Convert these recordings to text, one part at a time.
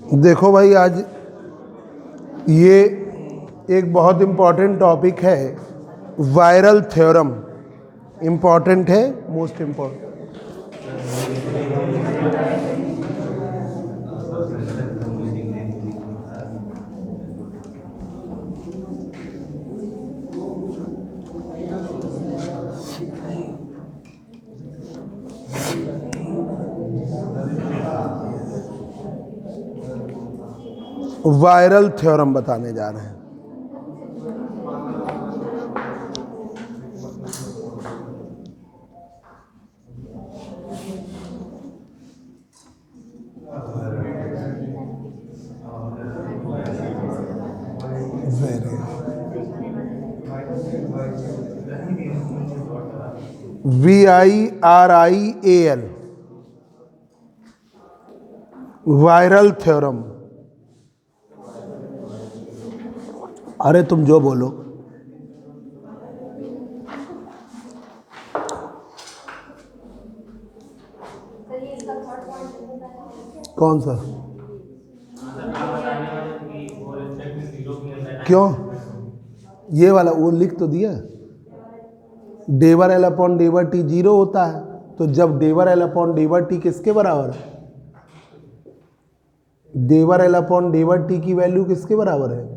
देखो भाई, आज ये एक बहुत इम्पॉर्टेंट टॉपिक है, वायरल थ्योरम। इम्पॉर्टेंट है, मोस्ट इम्पॉर्टेंट। वायरल थ्योरम बताने जा रहे हैं। VIRIAL, viral theorem. अरे तुम जो बोलो। कौन सा? क्यों? ये वाला वो लिख तो दिया, डेवर एल अपॉन डेवर टी 0 होता है। तो जब डेवर एल अपॉन डेवर टी किसके बराबर है? डेवर एल अपॉन डेवर टी की वैल्यू किसके बराबर है?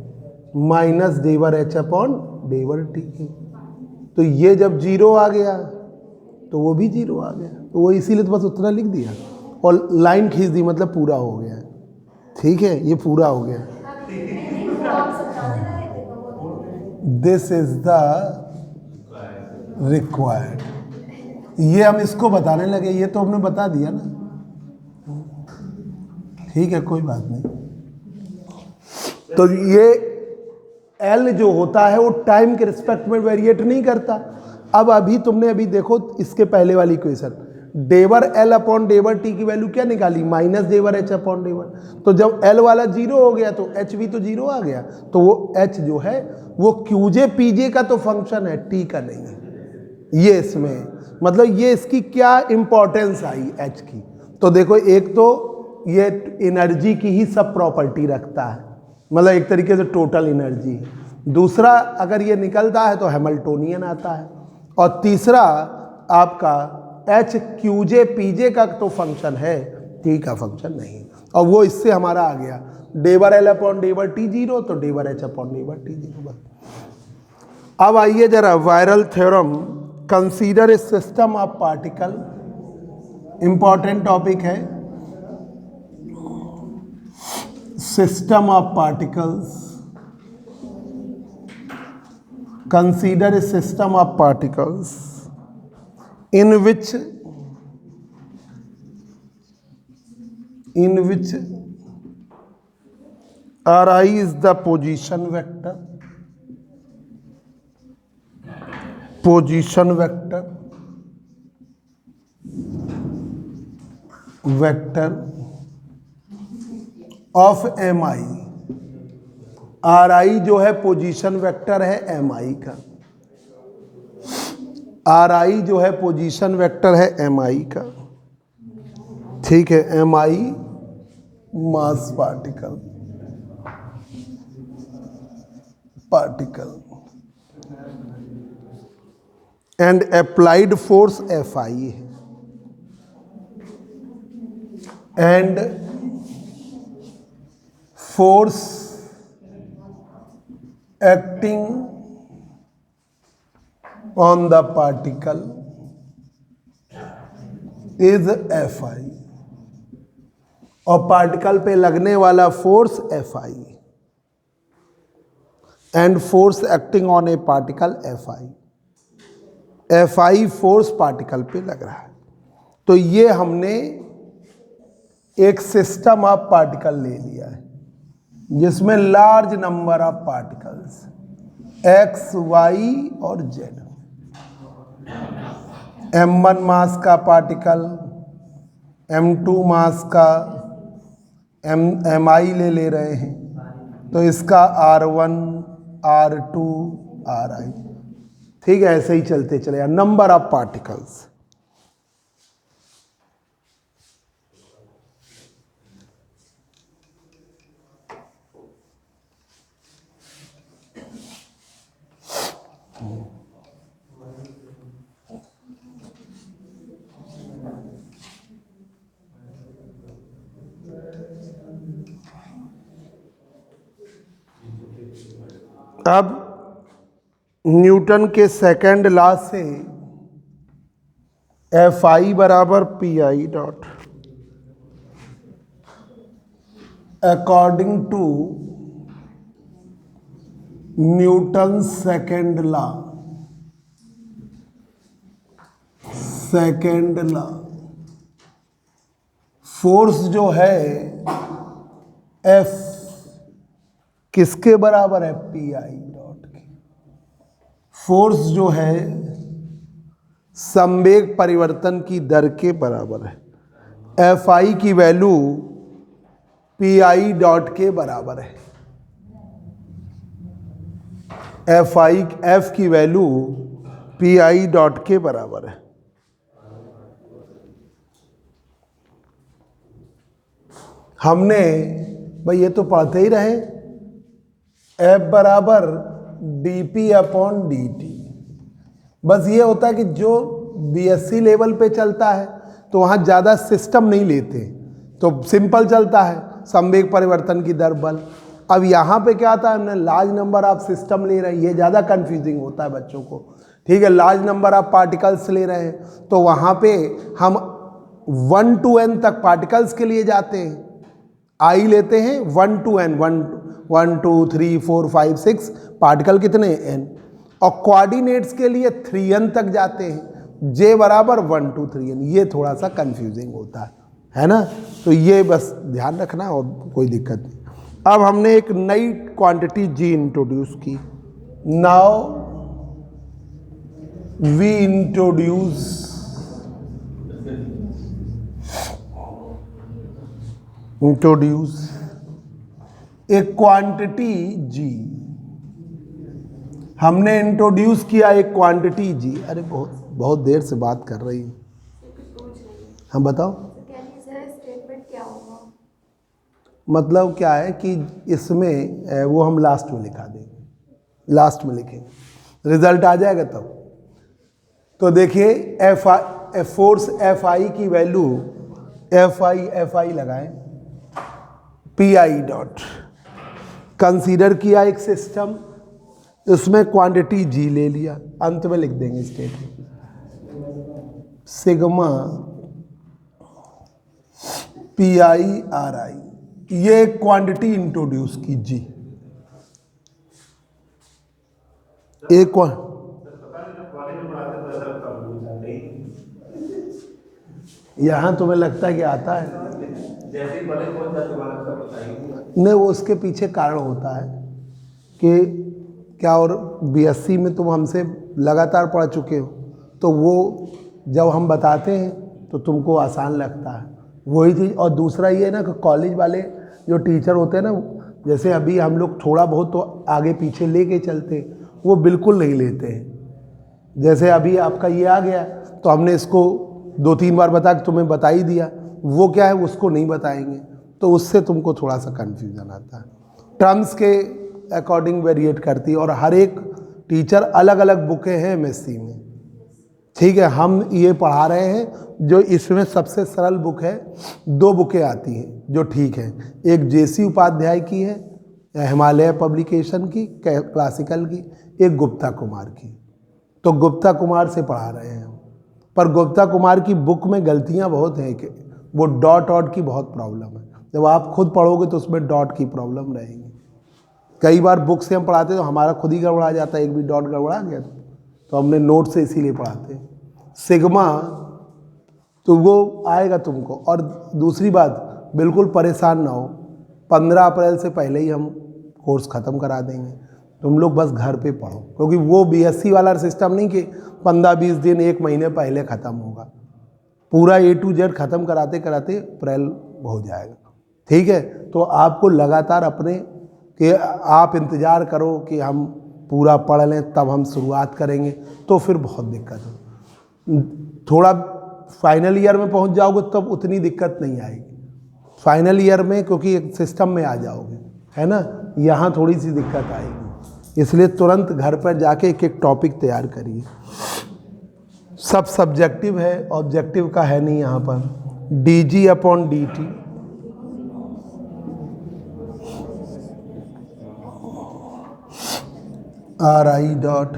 माइनस डेवर एच अपॉन डेवर टी की। तो ये जब 0 आ गया तो वो भी 0 आ गया, तो वो इसीलिए तो बस उतना लिख दिया और लाइन खींच दी, मतलब पूरा हो गया। ठीक है, ये पूरा हो गया। This is the required. ये हम इसको बताने लगे, ये तो हमने बता दिया ना। ठीक है, कोई बात नहीं। तो ये L जो होता है वो टाइम के रिस्पेक्ट में वेरिएट नहीं करता। अब तुमने देखो इसके पहले वाली क्वेश्चन, डेवर L अपॉन डेवर टी की वैल्यू क्या निकाली? माइनस डेवर H अपॉन डेवर। तो जब L वाला 0 हो गया तो H भी तो 0 आ गया। तो वो H जो है वो QJ PJ का तो फंक्शन है, T का नहीं है। ये इसमें मतलब ये इसकी क्या इंपॉर्टेंस आई H की। तो देखो, एक तो ये एनर्जी की ही सब प्रॉपर्टी रखता है, मतलब एक तरीके से टोटल एनर्जी। दूसरा, अगर ये निकलता है तो हैमिल्टोनियन आता है। और तीसरा आपका H QJ PJ का तो फंक्शन है, T का फंक्शन नहीं। और वो इससे हमारा आ गया डेवर L अपॉन डेवर T 0, तो डेवर H अपॉन डेवर T 0। अब आइए जरा viral theorem. Consider a system of particle, important topic है। System of particles. Consider a system of particles in which Ri is the position vector, of Mi। Ri जो है position vector है Mi का। Ri जो है position vector है Mi का। ठीक है, Mi mass particle and applied force Fi है। And force acting on the particle is Fi। और पार्टिकल पे लगने वाला force Fi। And force acting on A particle Fi force particle पे लग रहा है। तो ये हमने एक सिस्टम ऑफ पार्टिकल ले लिया है जिसमें large number of particles X, Y और Z। M1 मास का पार्टिकल, M2 मास का Mi ले रहे हैं, तो इसका R1, R2, Ri। ठीक है, ऐसे ही चलते चलेगा। Number of particles. अब न्यूटन के सेकंड लॉ से एफ आई बराबर P I dot according to Newton second law force जो है एफ किसके बराबर है, पी आई डॉट के। फोर्स जो है संवेग परिवर्तन की दर के बराबर है। एफ आई की वैल्यू पी आई डॉट के बराबर है। एफ की वैल्यू पी आई डॉट के बराबर है। हमने भाई ये तो पढ़ते ही रहे, एफ बराबर D P upon d T. बस ये होता है कि जो बीएससी लेवल पे चलता है तो वहाँ ज़्यादा सिस्टम नहीं लेते, तो सिंपल चलता है संवेग परिवर्तन की दर बल। अब यहाँ पे क्या आता है, हमने लार्ज नंबर ऑफ सिस्टम ले रहे हैं, ये ज़्यादा कंफ्यूजिंग होता है बच्चों को। ठीक है, लार्ज नंबर ऑफ पार्टिकल्स ले रहे हैं तो वहाँ पे हम 1 to n तक पार्टिकल्स के लिए जाते हैं, आई लेते हैं 1 to n, 1 2 3 4 5 6 पार्टिकल कितने n, और कोऑर्डिनेट्स के लिए 3n तक जाते हैं, j बराबर 1 2 3n। ये थोड़ा सा कंफ्यूजिंग होता है ना, तो ये बस ध्यान रखना और कोई दिक्कत नहीं। अब हमने एक नई क्वांटिटी g इंट्रोड्यूस की। नाउ वी इंट्रोड्यूस एक क्वांटिटी g। हमने इंट्रोड्यूस किया एक क्वांटिटी g। अरे बहुत देर से बात कर रही हूँ, हम बताओ। मतलब क्या है कि इसमें वो हम लास्ट में लिखा देंगे, लास्ट में लिखेंगे, रिजल्ट आ जाएगा तब। तो देखिए फोर्स एफ आई की वैल्यू एफ आई लगाएं, पी आई डॉट कंसीडर किया एक सिस्टम, उसमें क्वांटिटी जी ले लिया, अंत में लिख देंगे statement sigma P I R आई। ये क्वांटिटी इंट्रोड्यूस की जी। एक यहाँ तुम्हें लगता है कि आता है, नहीं वो उसके पीछे कारण होता है कि क्या, और बीएससी में तुम हमसे लगातार पढ़ चुके हो, तो वो जब हम बताते हैं तो तुमको आसान लगता है, वही चीज़। और दूसरा ये है ना कि कॉलेज वाले जो टीचर होते हैं ना, जैसे अभी हम लोग थोड़ा बहुत तो आगे पीछे लेके चलते, वो बिल्कुल नहीं लेते हैं। जैसे अभी आपका ये आ गया तो हमने इसको 2-3 बार बता के तुम्हें बता ही दिया, वो क्या है उसको नहीं बताएंगे, तो उससे तुमको थोड़ा सा कन्फ्यूज़न आता है। टर्म्स के अकॉर्डिंग वेरिएट करती है, और हर एक टीचर अलग अलग बुकें हैं एमएससी में। ठीक है, हम ये पढ़ा रहे हैं जो इसमें सबसे सरल बुक है। 2 बुकें आती हैं जो ठीक है, एक जेसी उपाध्याय की है हिमालय पब्लिकेशन की क्लासिकल की, एक गुप्ता कुमार की। तो गुप्ता कुमार से पढ़ा रहे हैं, पर गुप्ता कुमार की बुक में गलतियां बहुत हैं कि वो डॉट की बहुत प्रॉब्लम है। जब आप खुद पढ़ोगे तो उसमें डॉट की प्रॉब्लम रहेगी। कई बार बुक से हम पढ़ाते तो हमारा खुद ही गड़बड़ा जाता है, एक भी डॉट गड़बड़ा गया तो हमने नोट से इसीलिए पढ़ाते हैं। सिग्मा तो वो आएगा तुमको। और दूसरी बात, बिल्कुल परेशान ना हो, 15 अप्रैल से पहले ही हम कोर्स ख़त्म करा देंगे, तुम लोग बस घर पे पढ़ो, क्योंकि वो बीएससी वाला सिस्टम नहीं कि 15-20 दिन 1 महीने पहले ख़त्म होगा, पूरा A to Z ख़त्म कराते कराते अप्रैल हो जाएगा। ठीक है, तो आपको लगातार अपने कि आप इंतज़ार करो कि हम पूरा पढ़ लें तब हम शुरुआत करेंगे, तो फिर बहुत दिक्कत है। थोड़ा फाइनल ईयर में पहुंच जाओगे तब उतनी दिक्कत नहीं आएगी, फाइनल ईयर में क्योंकि एक सिस्टम में आ जाओगे, है ना, यहाँ थोड़ी सी दिक्कत आएगी। इसलिए तुरंत घर पर जाके एक टॉपिक तैयार करिए। सब सब्जेक्टिव है, ऑब्जेक्टिव का है नहीं यहाँ पर। D g upon d T R I dot,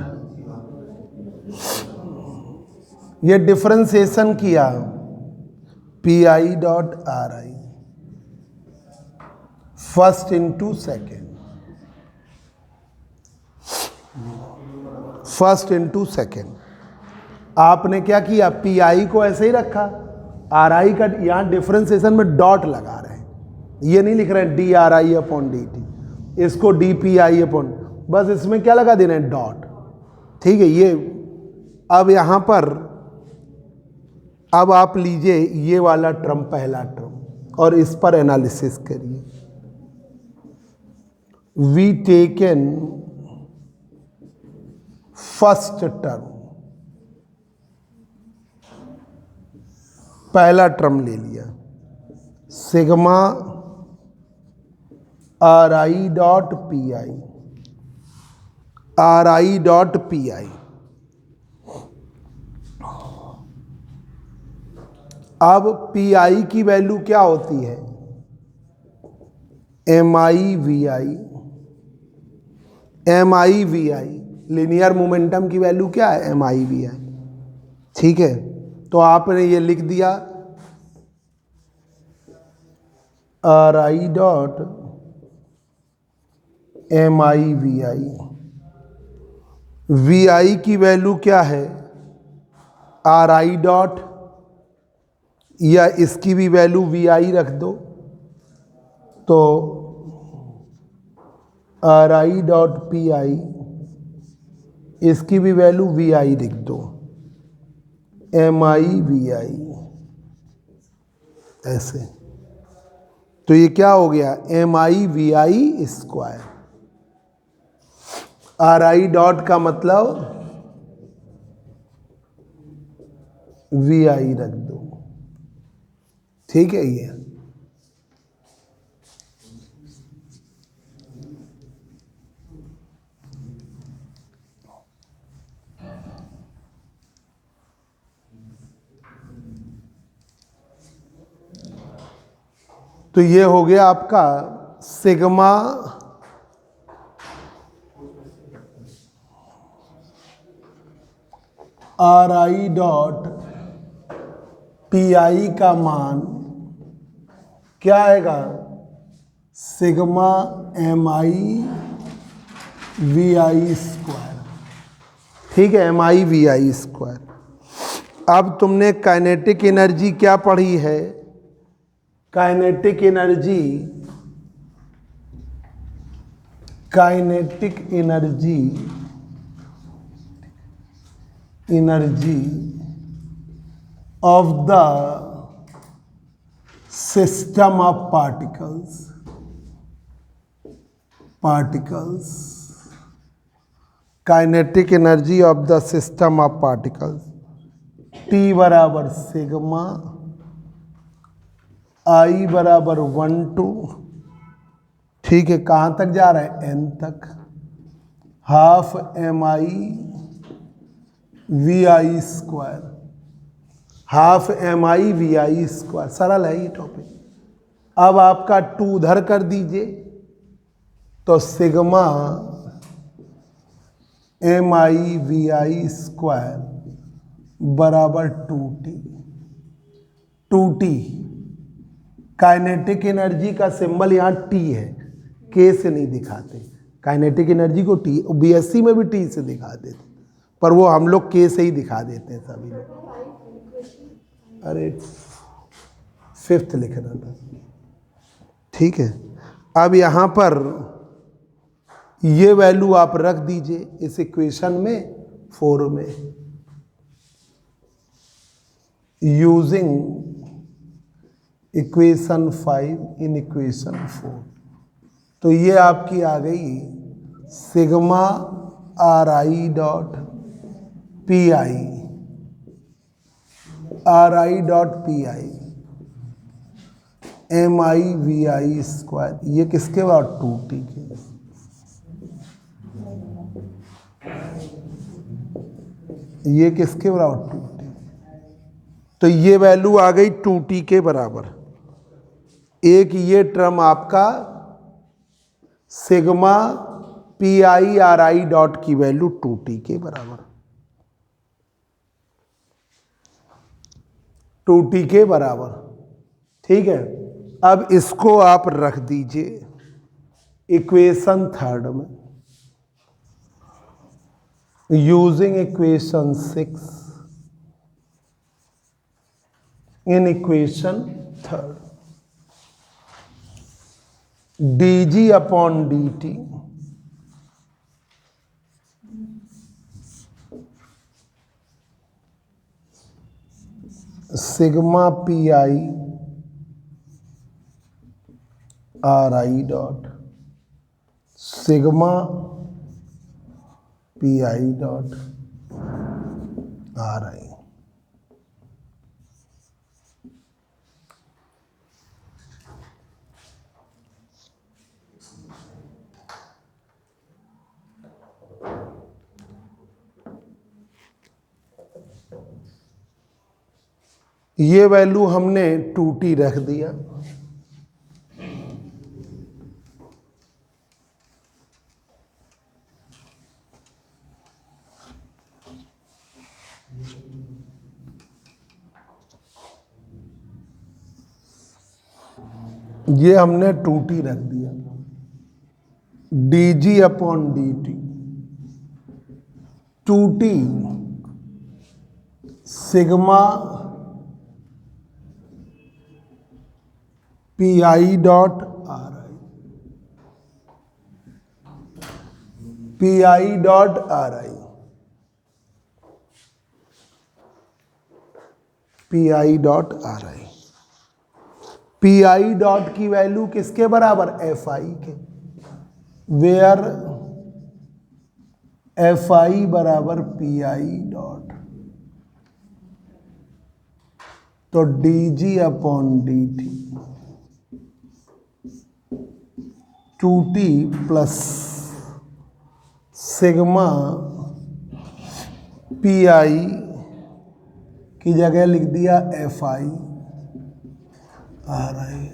ये डिफरेंशिएशन किया, P I dot are I, first into second, first into second. आपने क्या किया, पी आई को ऐसे ही रखा, आर आई का यहाँ डिफरेंशिएशन में डॉट लगा रहे हैं, ये नहीं लिख रहे हैं डी आर आई अपॉन डी टी, इसको डी पी आई अपॉन, बस इसमें क्या लगा दे रहे हैं, डॉट। ठीक है, ये अब यहाँ पर अब आप लीजिए ये वाला टर्म, पहला टर्म, और इस पर एनालिसिस करिए। वी टेकन फर्स्ट टर्म, पहला टर्म ले लिया, sigma R I dot P I, R I dot P I. अब पी आई की वैल्यू क्या होती है, M I V I, M I V I, linear momentum की वैल्यू क्या है, एम आई वी आई। ठीक है, तो आपने ये लिख दिया, R I dot M I V I, V I की वैल्यू क्या है, आर आई डॉट, या इसकी भी वैल्यू वी आई रख दो, तो आर आई डॉट पी आई, इसकी भी वैल्यू वी आई लिख दो, एम आई वी आई, ऐसे। तो ये क्या हो गया, M I V I square, R I dot का मतलब वी आई रख दो। ठीक है, ये तो ये हो गया आपका sigma R I dot P I का मान क्या आएगा, sigma M I V I square. ठीक है, M I V I square. अब तुमने काइनेटिक एनर्जी क्या पढ़ी है, kinetic energy, kinetic energy, energy of the system of particles, particles, kinetic energy of the system of particles, T बराबर sigma I बराबर 1 to, ठीक है, कहाँ तक जा रहा है, एन तक, half M I V I square, half M I V I square. सरल है ये टॉपिक। अब आपका 2 उधर कर दीजिए, तो sigma M I V I square बराबर 2t, 2t। काइनेटिक एनर्जी का सिंबल यहाँ टी है, के से नहीं दिखाते, काइनेटिक एनर्जी को टी, बीएससी में भी टी से दिखा देते, पर वो हम लोग के से ही दिखा देते हैं सभी लोग। अरे 5th लिखना था। ठीक है, अब यहाँ पर ये वैल्यू आप रख दीजिए इस इक्वेशन में 4 में, यूजिंग इक्वेशन 5 इन इक्वेशन 4। तो ये आपकी आ गई sigma R I dot P I, R I dot P I M I V I square, ये किसके बाद 2t के, ये किसके बराबर 2t, तो ये वैल्यू आ गई 2t के बराबर। एक ये टर्म आपका sigma P I R I dot की वैल्यू 2t के बराबर, 2t के बराबर। ठीक है, अब इसको आप रख दीजिए इक्वेशन थर्ड में, using equation 6 in equation third, D g upon d T sigma P I R I dot sigma P I dot are आई। ये वैल्यू हमने 2t रख दिया। ये हमने 2t रख दिया, D g upon d T 2t sigma P I dot are I, P I dot are I, P I dot are I. P I dot की value किसके बराबर? एफ आई के, वेयर एफ आई बराबर P I dot, तो D g upon d T 2t plus sigma P I की जगह लिख दिया एफ आई आर आई।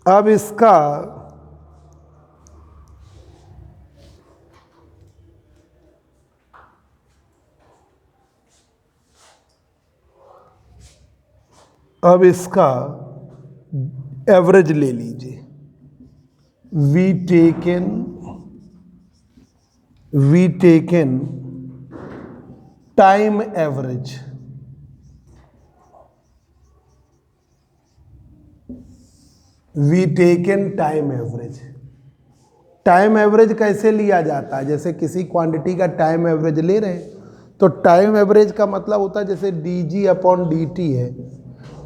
अब इसका एवरेज ले लीजिए, we taken time average, we taken time average. Time average कैसे लिया जाता है? जैसे किसी क्वांटिटी का टाइम एवरेज ले रहे हैं तो टाइम एवरेज का मतलब होता है जैसे D g upon d T है,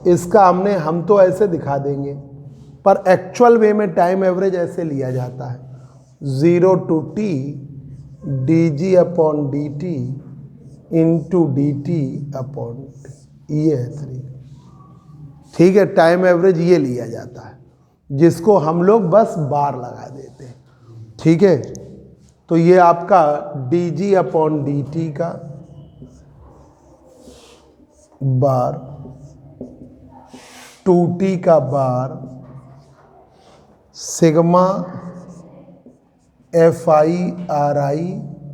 इसका हम तो ऐसे दिखा देंगे, पर एक्चुअल वे में टाइम एवरेज ऐसे लिया जाता है 0 to t D g upon d T into D T upon T, ये है 3। ठीक है, टाइम एवरेज ये लिया जाता है, जिसको हम लोग बस बार लगा देते हैं। ठीक है, तो ये आपका d g upon d t का बार, 2t का bar, sigma F I R I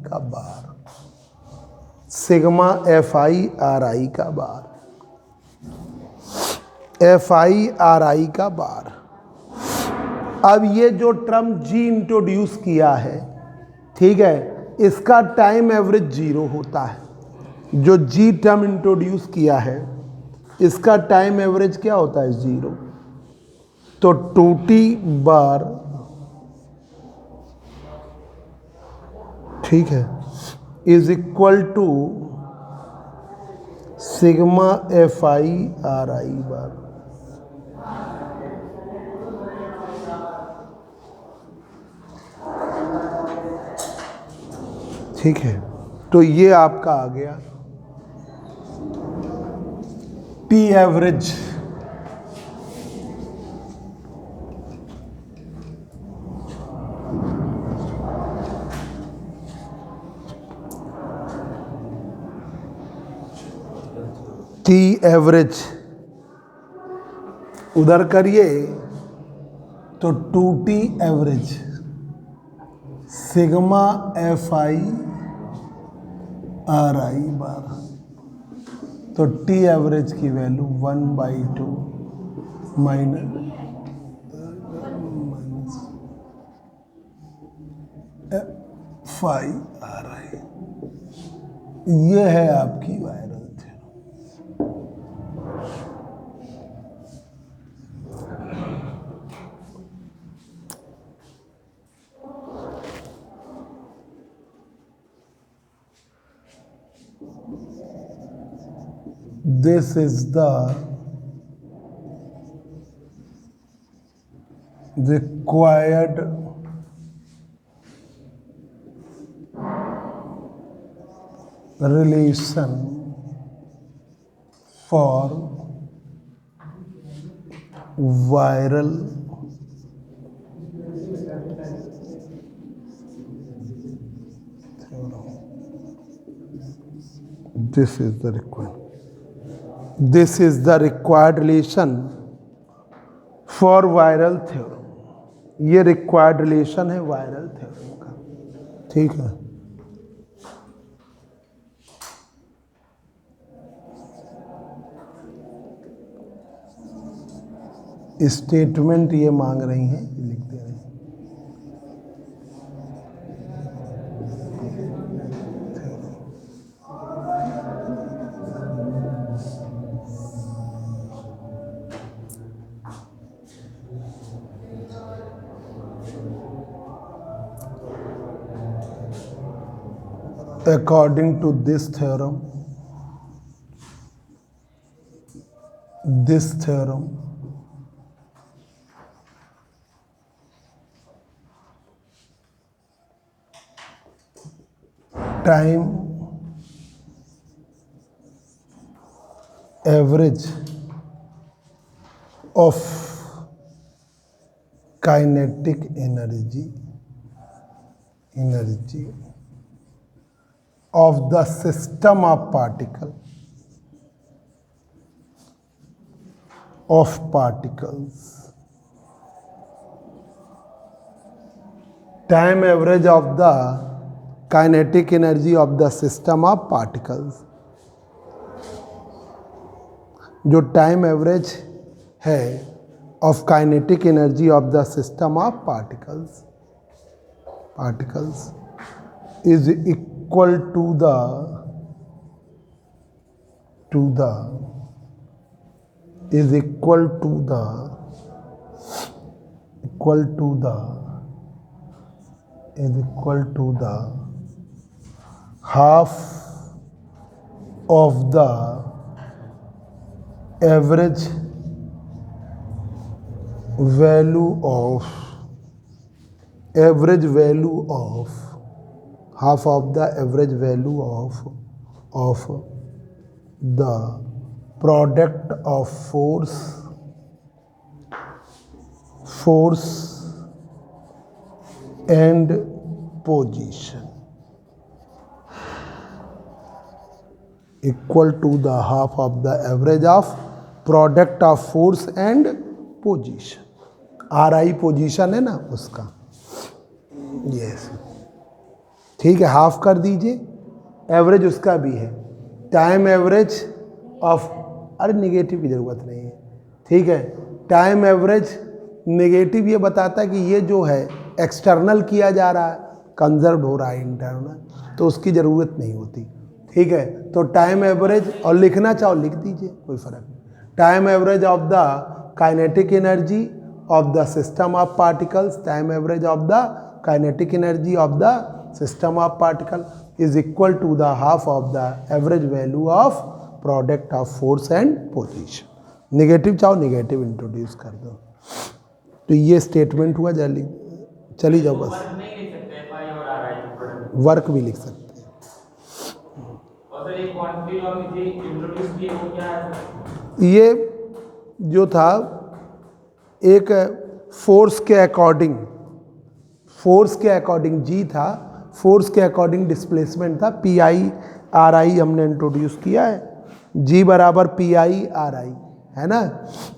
का bar, sigma F I R I का bar, F I R I का बार। अब ये जो टर्म जी इंट्रोड्यूस किया है, ठीक है, इसका टाइम एवरेज 0 होता है। जो जी टर्म इंट्रोड्यूस किया है इसका टाइम एवरेज क्या होता है? 0। तो 2t बार, ठीक है, is equal to sigma F I R I bar. ठीक है, तो ये आपका आ गया टी एवरेज। टी एवरेज उधर करिए तो 2T average sigma FI RI बार, तो T एवरेज की वैल्यू 1/2 माइनस FI RI, ये है आपकी viral theorem. This is the required relation for viral theorem. This is the required. This is the required relation for viral theorem. ये required relation है viral theorem का, ठीक है। Statement ये मांग रही हैं, लिख दे रही हैं। According to this theorem, time average of kinetic energy of the system of particles, time average of the kinetic energy of the system of particles, जो टाइम एवरेज है of kinetic energy of the system of particles is equal to the half of the average value of half of the average value of the product of force and position equal to the half of the average of product of force and position. RI position है ना उसका, yes ठीक है, half कर दीजिए, average उसका भी है, टाइम एवरेज ऑफ, अरे निगेटिव की ज़रूरत नहीं है, ठीक है, टाइम एवरेज नेगेटिव ये बताता है कि ये जो है एक्सटर्नल किया जा रहा है, कंजर्व हो रहा है इंटरनल, तो उसकी ज़रूरत नहीं होती, ठीक है। तो टाइम एवरेज, और लिखना चाहो लिख दीजिए, कोई फ़र्क नहीं, time average of the kinetic energy of the system of particles, time average of the kinetic energy of the system of particle is equal to the half of the average value of product of force and position. Negative चाहो negative introduce कर दो, तो ये statement हुआ, जल्दी चली जाओ बस। वर्क भी लिख सकते हैं। ये जो था एक फोर्स के अकॉर्डिंग जी था, फोर्स के अकॉर्डिंग डिस्प्लेसमेंट था, PI/RI हमने इंट्रोड्यूस किया है, G बराबर PI/RI है ना।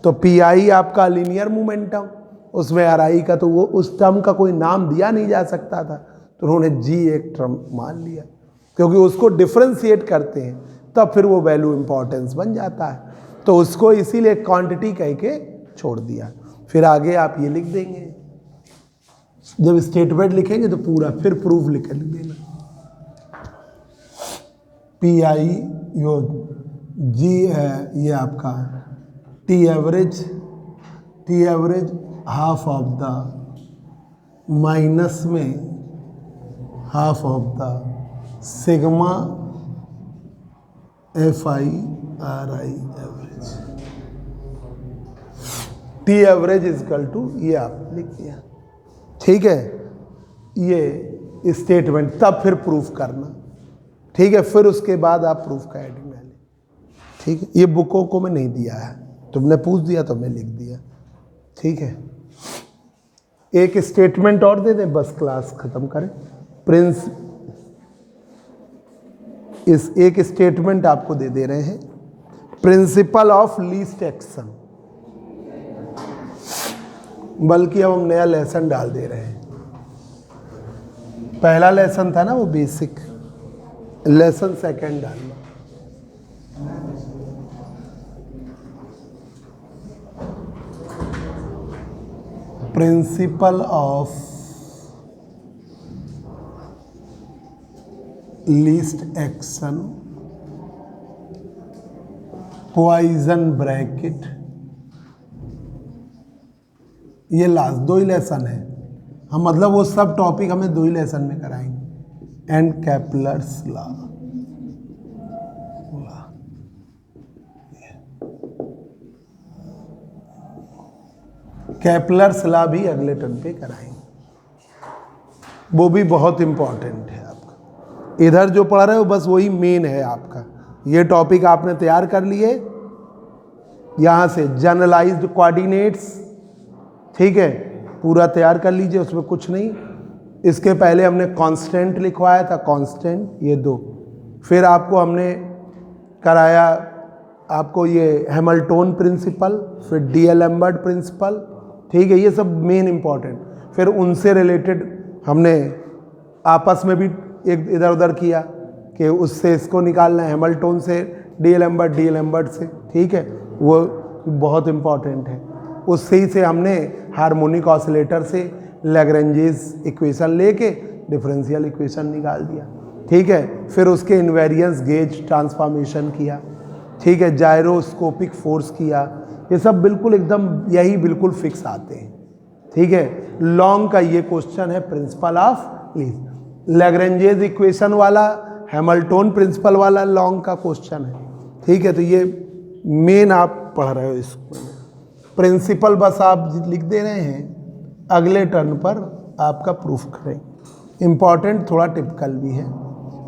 तो PI आपका लीनियर मोमेंटम, उसमें RI का तो वो उस टर्म का कोई नाम दिया नहीं जा सकता था, तो उन्होंने G एक टर्म मान लिया, क्योंकि उसको डिफ्रेंशिएट करते हैं तब फिर वो वैल्यू इंपॉर्टेंस बन जाता है, तो उसको इसीलिए क्वांटिटी कह के छोड़ दिया। फिर आगे आप ये लिख देंगे, जब स्टेटमेंट लिखेंगे तो पूरा फिर प्रूफ लिख देना। PI यो G है ये आपका T average half of the minus में half of the sigma FI RI average. T average is equal to ये आप लिख दिया, ठीक है। ये स्टेटमेंट तब फिर प्रूफ करना, ठीक है। फिर उसके बाद आप प्रूफ का हेडिंग ले लें, ठीक है। ये बुकों को मैं नहीं दिया है, तुमने पूछ दिया तो मैं लिख दिया, ठीक है। एक स्टेटमेंट और दे दें, बस क्लास खत्म करें। इस एक स्टेटमेंट आपको दे रहे हैं, प्रिंसिपल ऑफ लीस्ट एक्शन, बल्कि अब हम नया लेसन डाल दे रहे हैं। पहला लेसन था ना वो बेसिक, लेसन सेकंड डालना। Principle of least action, poison bracket, ये लास्ट 2 ही लेसन है हम, मतलब वो सब टॉपिक हमें 2 ही लेसन में कराएंगे। And Kepler's law, Kepler's law भी अगले टर्न पे कराएंगे, वो भी बहुत इंपॉर्टेंट है आपका। इधर जो पढ़ रहे हो बस वही मेन है आपका। ये टॉपिक आपने तैयार कर लिए, यहाँ से जनरलाइज्ड कोऑर्डिनेट्स, ठीक है, पूरा तैयार कर लीजिए, उसमें कुछ नहीं। इसके पहले हमने कांस्टेंट लिखवाया था, कांस्टेंट ये 2, फिर आपको हमने कराया आपको ये हैमिल्टन प्रिंसिपल, फिर डीएलेम्बर्ट प्रिंसिपल, ठीक है, ये सब मेन इंपॉर्टेंट। फिर उनसे रिलेटेड हमने आपस में भी एक इधर उधर किया कि उससे इसको निकालना है, हैमिल्टन से डीएलेम्बर्ट से, ठीक है, वो बहुत इंपॉर्टेंट है। उससे ही से हमने हार्मोनिक ऑसिलेटर से लैग्रेंजेस इक्वेशन लेके डिफरेंशियल इक्वेशन निकाल दिया, ठीक है। फिर उसके इन्वेरिएंस गेज ट्रांसफॉर्मेशन किया, ठीक है, जायरोस्कोपिक फोर्स किया, ये सब बिल्कुल एकदम यही बिल्कुल फिक्स आते हैं, ठीक है। लॉन्ग का ये क्वेश्चन है principle of least, Lagrange's equation वाला, हैमिल्टन प्रिंसिपल वाला लॉन्ग का क्वेश्चन है, ठीक है। तो ये मेन आप पढ़ रहे हो इसको, प्रिंसिपल बस आप लिख दे रहे हैं, अगले टर्न पर आपका प्रूफ करें। इंपॉर्टेंट थोड़ा टिपिकल भी है,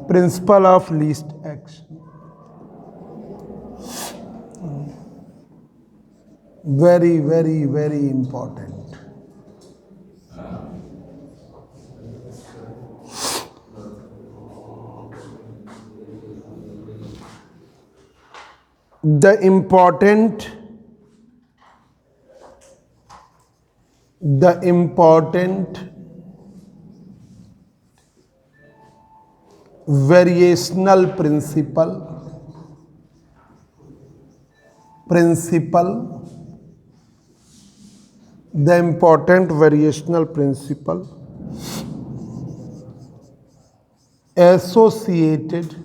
principle of least action, very very very important. The important variational principle the important variational principle associated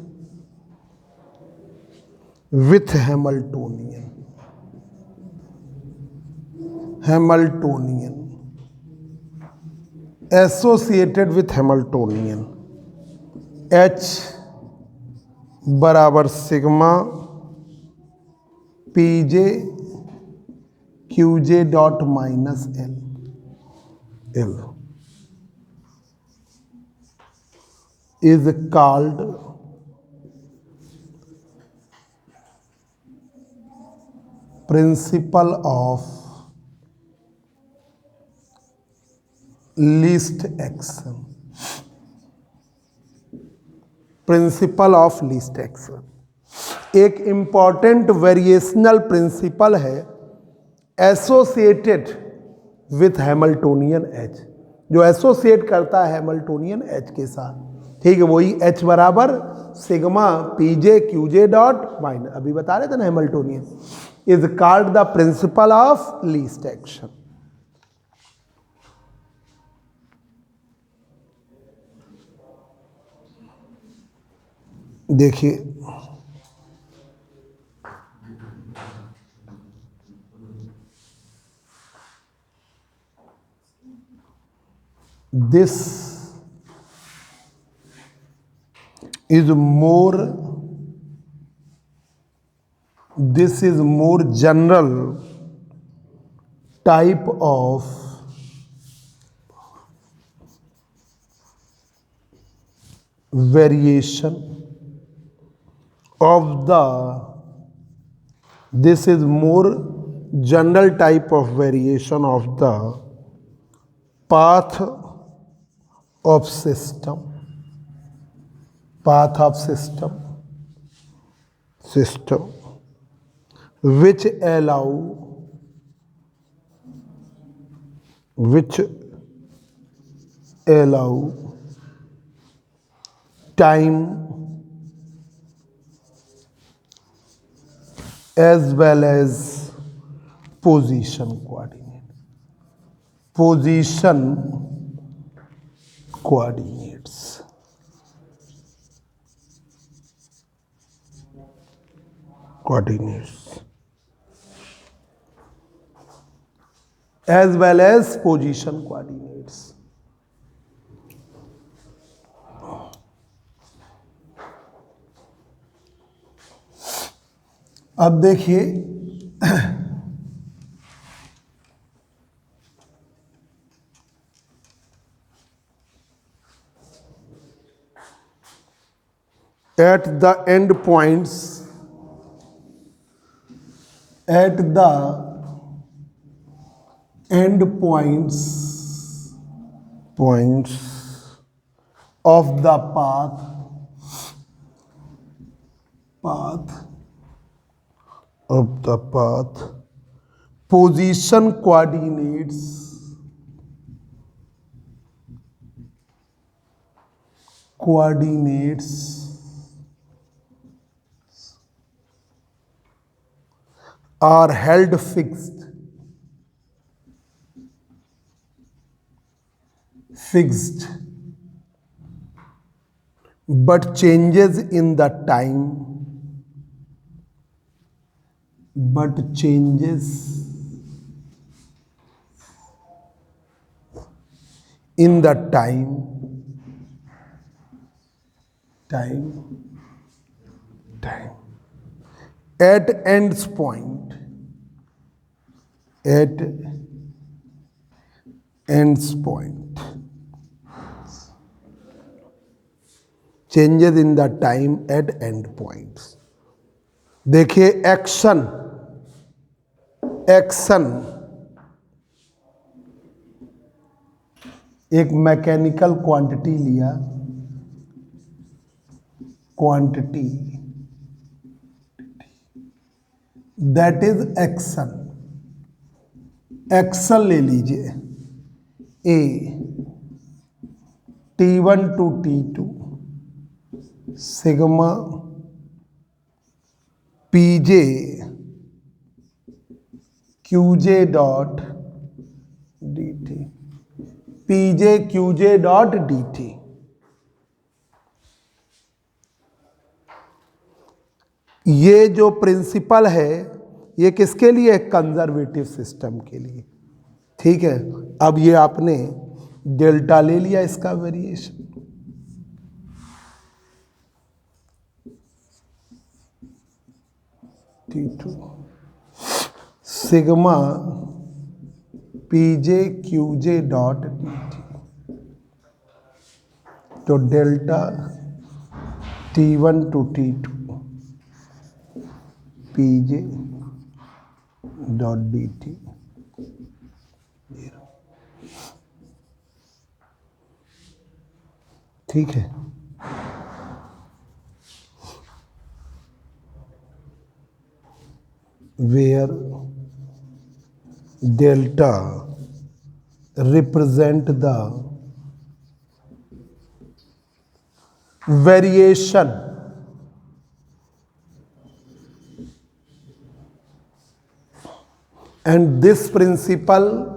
with Hamiltonian associated with Hamiltonian, H बराबर sigma PJ QJ dot minus L is called principle of least action, principle of least action एक important variational principal है associated with Hamiltonian H, जो associate करता है Hamiltonian H के साथ, ठीक है, वही एच बराबर सिग्मा पी जे क्यू जे डॉट माइनस, अभी बता रहे थे ना Hamiltonian, is called the principle of least action. देखिए this is more general type of variation of the this is more general type of variation of the path of system which allow time as well as position coordinates as well as position coordinates। अब देखिए at the end points of the path position coordinates are held fixed but changes in the time at ends point changes in the time at end points। देखिए action एक mechanical quantity लिया, that is action ले लीजिए ए T1 to T2 sigma PJ QJ dot DT PJ QJ dot DT। ये जो principal है ये किसके लिए? कंजर्वेटिव सिस्टम के लिए, ठीक है। अब ये आपने डेल्टा ले लिया इसका variation, T2 sigma PJ QJ dot DT, तो delta T1 to T2 PJ dot DT, ठीक है। Where delta represent the variation and this principle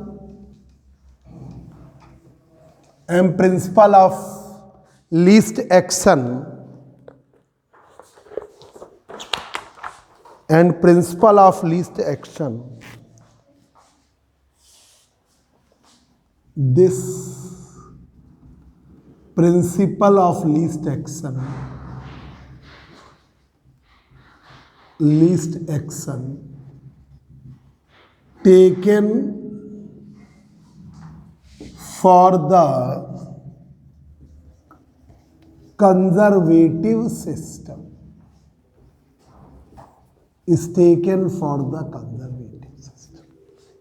and principle of least action and principle of least action, this principle of least action taken for the conservative system is taken for the conservative system.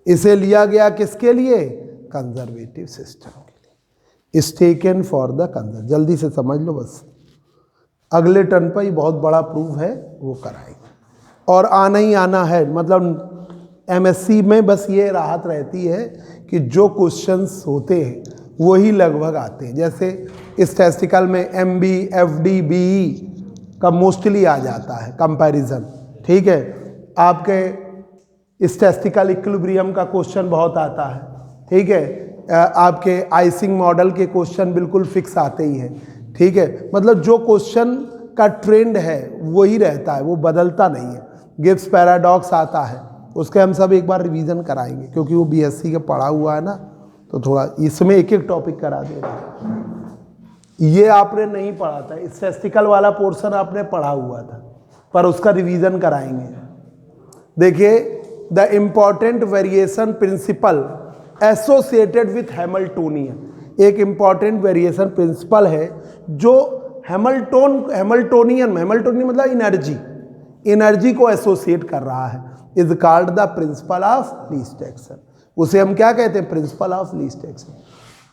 इसे लिया गया किसके लिए? Conservative system के लिए. Is taken for the conserve. जल्दी से समझ लो बस, अगले टर्न पर ही बहुत बड़ा प्रूफ है वो कराएंगे और आना ही आना है. मतलब एमएससी में बस ये राहत रहती है कि जो क्वेश्चंस होते हैं वही लगभग आते हैं. जैसे स्टैटिस्टिकल में एमबी, एफडी, बीई का मोस्टली आ जाता है कंपैरिजन. ठीक है, आपके स्टैटिस्टिकल इक्विलिब्रियम का क्वेश्चन बहुत आता है. ठीक है, आपके आइसिंग मॉडल के क्वेश्चन बिल्कुल फिक्स आते ही हैं. ठीक है, मतलब जो क्वेश्चन का ट्रेंड है वही रहता है, वो बदलता नहीं है. गिब्स पैराडॉक्स आता है, उसके हम सब एक बार रिवीजन कराएंगे क्योंकि वो बीएससी का पढ़ा हुआ है ना, तो थोड़ा इसमें एक एक टॉपिक करा दे रहा है. ये आपने नहीं पढ़ा था, स्टैटिस्टिकल वाला पोर्शन आपने पढ़ा हुआ था, पर उसका रिवीजन कराएंगे. देखिए, the important variation principle associated with Hamiltonian. एक इम्पॉर्टेंट वेरिएशन प्रिंसिपल है जो हैमिल्टोनियन मतलब एनर्जी को एसोसिएट कर रहा है. Is called the principle of least action. उसे हम क्या कहते हैं? Principle of least action.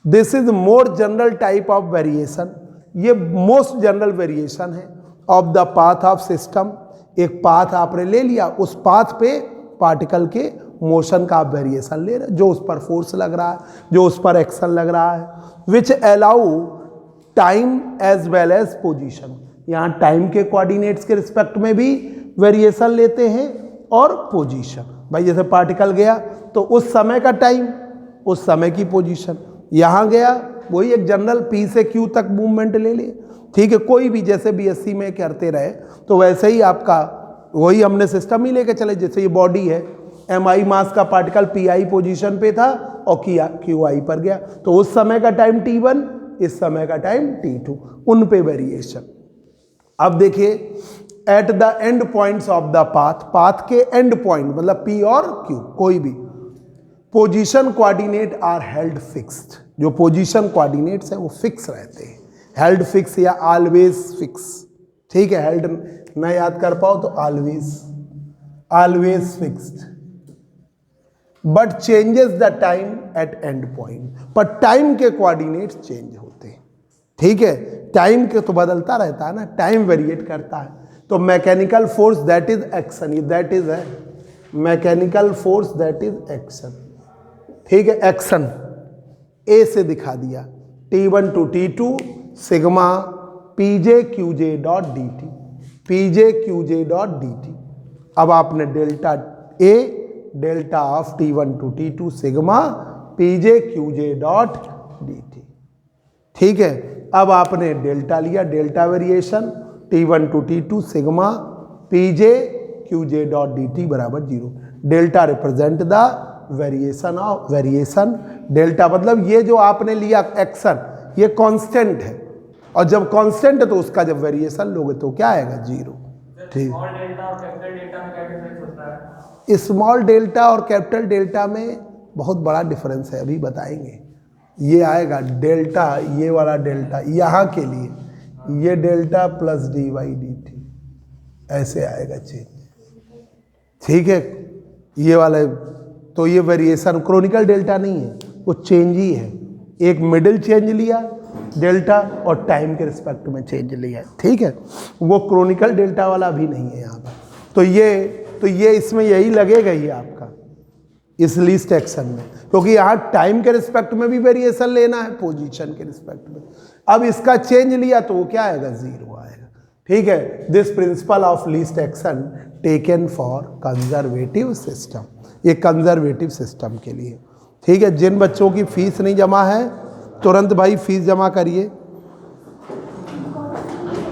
This is more general type of variation. ये मोस्ट जनरल वेरिएशन है of the path of system. एक पाथ आपने ले लिया, उस पाथ पे पार्टिकल के मोशन का आप वेरिएशन ले रहे हैं, जो उस पर फोर्स लग रहा है, जो उस पर एक्शन लग रहा है. Which allow time as well as position. यहाँ टाइम के कोऑर्डिनेट्स के रिस्पेक्ट में भी वेरिएशन लेते हैं और पोजीशन. भाई जैसे पार्टिकल गया तो उस समय का टाइम, उस समय की पोजीशन. यहाँ गया वही एक जनरल पी से क्यू तक मूवमेंट ले ले. ठीक है, कोई भी जैसे बीएससी में करते रहे तो वैसे ही आपका वही हमने सिस्टम ही लेके चले. जैसे ये बॉडी है, एमआई मास का पार्टिकल पीआई पोजीशन पे था और क्यूआई पर गया, तो उस समय का टाइम T1, इस समय का टाइम T2, उन पे वेरिएशन. अब देखिए, at the end points of the path के एंड पॉइंट मतलब P और Q कोई भी, position coordinate are held fixed. जो पोजीशन कोऑर्डिनेट्स हैं वो फिक्स रहते हैं. हेल्ड फिक्स या ऑलवेज फिक्स. ठीक है, हेल्ड ना याद कर पाओ तो always fixed. But changes the time at end point. पर टाइम के कोऑर्डिनेट्स चेंज होते हैं. ठीक है, टाइम के तो बदलता रहता है ना, टाइम वेरिएट करता है. तो mechanical force that is action, that is है mechanical force that is action. ठीक है, एक्शन ए से दिखा दिया, T1 to T2 sigma p j q j dot d t, p j q j dot d t. अब आपने delta A, delta of T1 to T2 sigma p j q j dot d t. ठीक है, अब आपने डेल्टा लिया, delta variation T1 to T2 sigma p j q j dot d T बराबर 0. Delta represent the variation of variation. Delta मतलब ये जो आपने लिया एक्शन ये कांस्टेंट है, और जब कांस्टेंट है तो उसका जब वेरिएशन लोगे तो क्या आएगा? 0. ठीक, स्मॉल डेल्टा और कैपिटल डेल्टा में बहुत बड़ा डिफरेंस है, अभी बताएंगे. ये आएगा डेल्टा, ये वाला डेल्टा यहाँ के लिए ये delta plus D Y D T ऐसे आएगा चेंज. ठीक है, ये वाला तो ये वेरिएशन क्रोनिकल डेल्टा नहीं है, वो चेंज ही है. एक मिडिल चेंज लिया डेल्टा और टाइम के रिस्पेक्ट में चेंज लिया. ठीक है, वो क्रोनिकल डेल्टा वाला भी नहीं है यहाँ पर. तो ये इसमें यही लगेगा ही आपका. इस लीस्ट एक्शन में, क्योंकि यहाँ टाइम के रिस्पेक्ट में भी वेरिएशन लेना है, पोजीशन के रिस्पेक्ट में। अब इसका चेंज लिया तो वो क्या आएगा, 0 आएगा। ठीक है, this principle of least action taken for conservative system, ये कंजर्वेटिव सिस्टम के लिए। ठीक है, जिन बच्चों की फीस नहीं जमा है तुरंत भाई फीस जमा करिए।